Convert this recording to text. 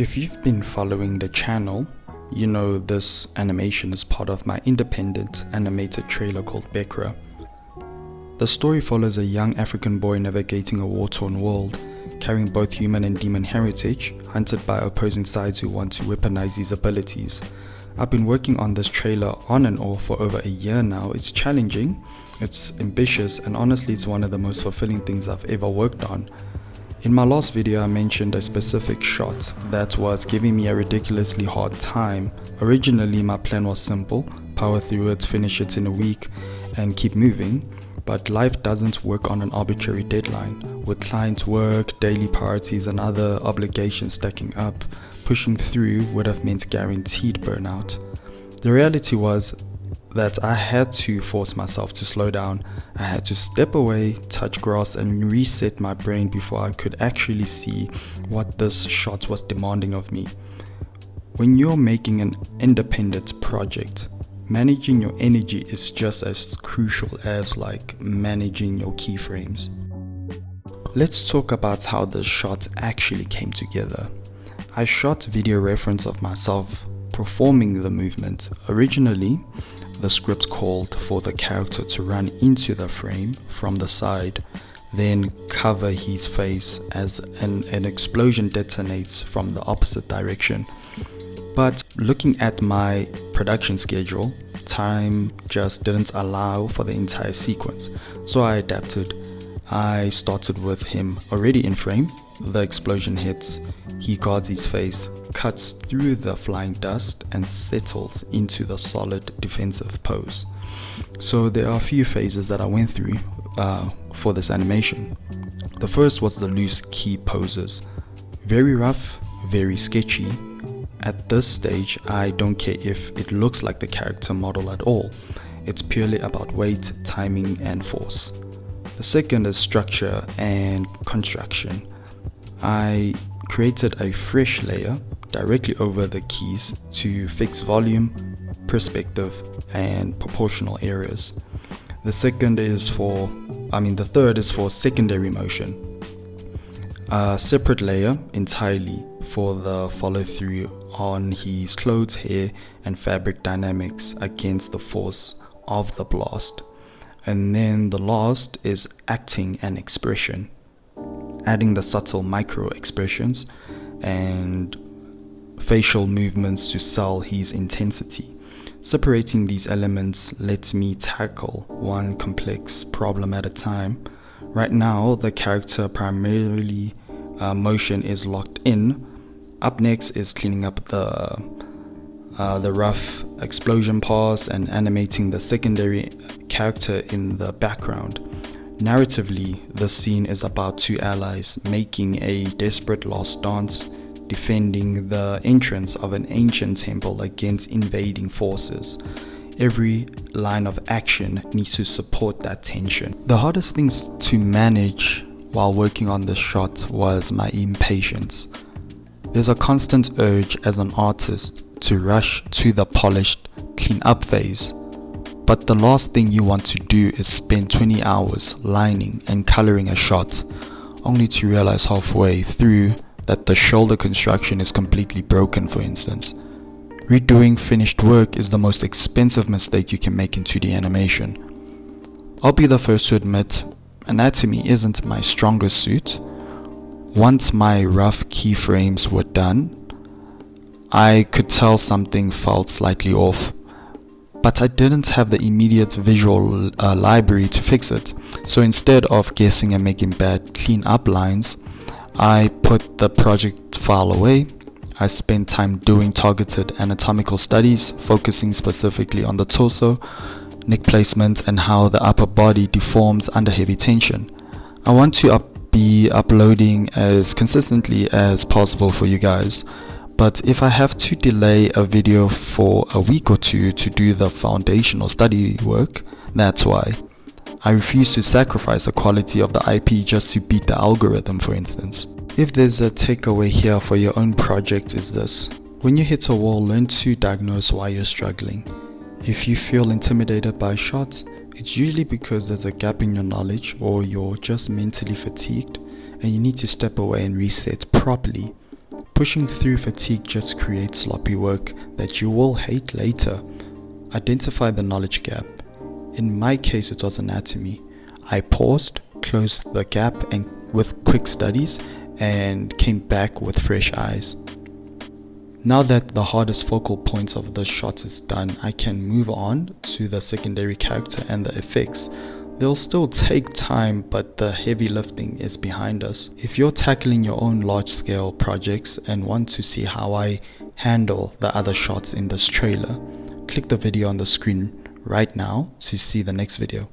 If you've been following the channel, you know this animation is part of my independent animated trailer called Bekkra. The story follows a young African boy navigating a war-torn world, carrying both human and demon heritage, hunted by opposing sides who want to weaponize his abilities. I've been working on this trailer on and off for over a year now. It's challenging, it's ambitious, and honestly it's one of the most fulfilling things I've ever worked on. In my last video I mentioned a specific shot that was giving me a ridiculously hard time. Originally my plan was simple: power through it, finish it in a week and keep moving. But life doesn't work on an arbitrary deadline. With client work, daily priorities and other obligations stacking up, pushing through would have meant guaranteed burnout. The reality was that I had to force myself to slow down. I had to step away, touch grass and reset my brain before I could actually see what this shot was demanding of me. When you're making an independent project, managing your energy is just as crucial as managing your keyframes. Let's talk about how the shot actually came together. I shot video reference of myself performing the movement. Originally, the script called for the character to run into the frame from the side, then cover his face as an explosion detonates from the opposite direction. But looking at my production schedule, time just didn't allow for the entire sequence, so I adapted. I started with him already in frame. The explosion hits, he guards his face, cuts through the flying dust and settles into the solid defensive pose. So there are a few phases that I went through for this animation. The first was the loose key poses. Very rough, very sketchy. At this stage, I don't care if it looks like the character model at all. It's purely about weight, timing and force. The second is structure and construction. I created a fresh layer directly over the keys to fix volume, perspective and proportional areas. The third is for secondary motion. A separate layer entirely for the follow through on his clothes, hair and fabric dynamics against the force of the blast. And then the last is acting and expression, adding the subtle micro expressions and facial movements to sell his intensity. Separating these elements lets me tackle one complex problem at a time. Right now the character primarily motion is locked in. Up next is cleaning up the rough explosion parts and animating the secondary character in the background. Narratively, the scene is about two allies making a desperate last dance, defending the entrance of an ancient temple against invading forces. Every line of action needs to support that tension. The hardest things to manage while working on this shot was my impatience. There's a constant urge as an artist to rush to the polished, clean up phase. But the last thing you want to do is spend 20 hours lining and coloring a shot, only to realize halfway through that the shoulder construction is completely broken, for instance. Redoing finished work is the most expensive mistake you can make in 2D animation. I'll be the first to admit, anatomy isn't my strongest suit. Once my rough keyframes were done, I could tell something felt slightly off, but I didn't have the immediate visual library to fix it. So instead of guessing and making bad clean up lines, I put the project file away. I spent time doing targeted anatomical studies, focusing specifically on the torso, neck placement and how the upper body deforms under heavy tension. I want to be uploading as consistently as possible for you guys, but if I have to delay a video for a week or two to do the foundational study work, that's why. I refuse to sacrifice the quality of the IP just to beat the algorithm, for instance. If there's a takeaway here for your own project, is this: when you hit a wall, learn to diagnose why you're struggling. If you feel intimidated by a shot, it's usually because there's a gap in your knowledge or you're just mentally fatigued and you need to step away and reset properly. Pushing through fatigue just creates sloppy work that you will hate later. Identify the knowledge gap. In my case, it was anatomy. I paused, closed the gap and with quick studies, and came back with fresh eyes. Now that the hardest focal points of the shot is done, I can move on to the secondary character and the effects. They'll still take time, but the heavy lifting is behind us. If you're tackling your own large-scale projects and want to see how I handle the other shots in this trailer, click the video on the screen right now to see the next video.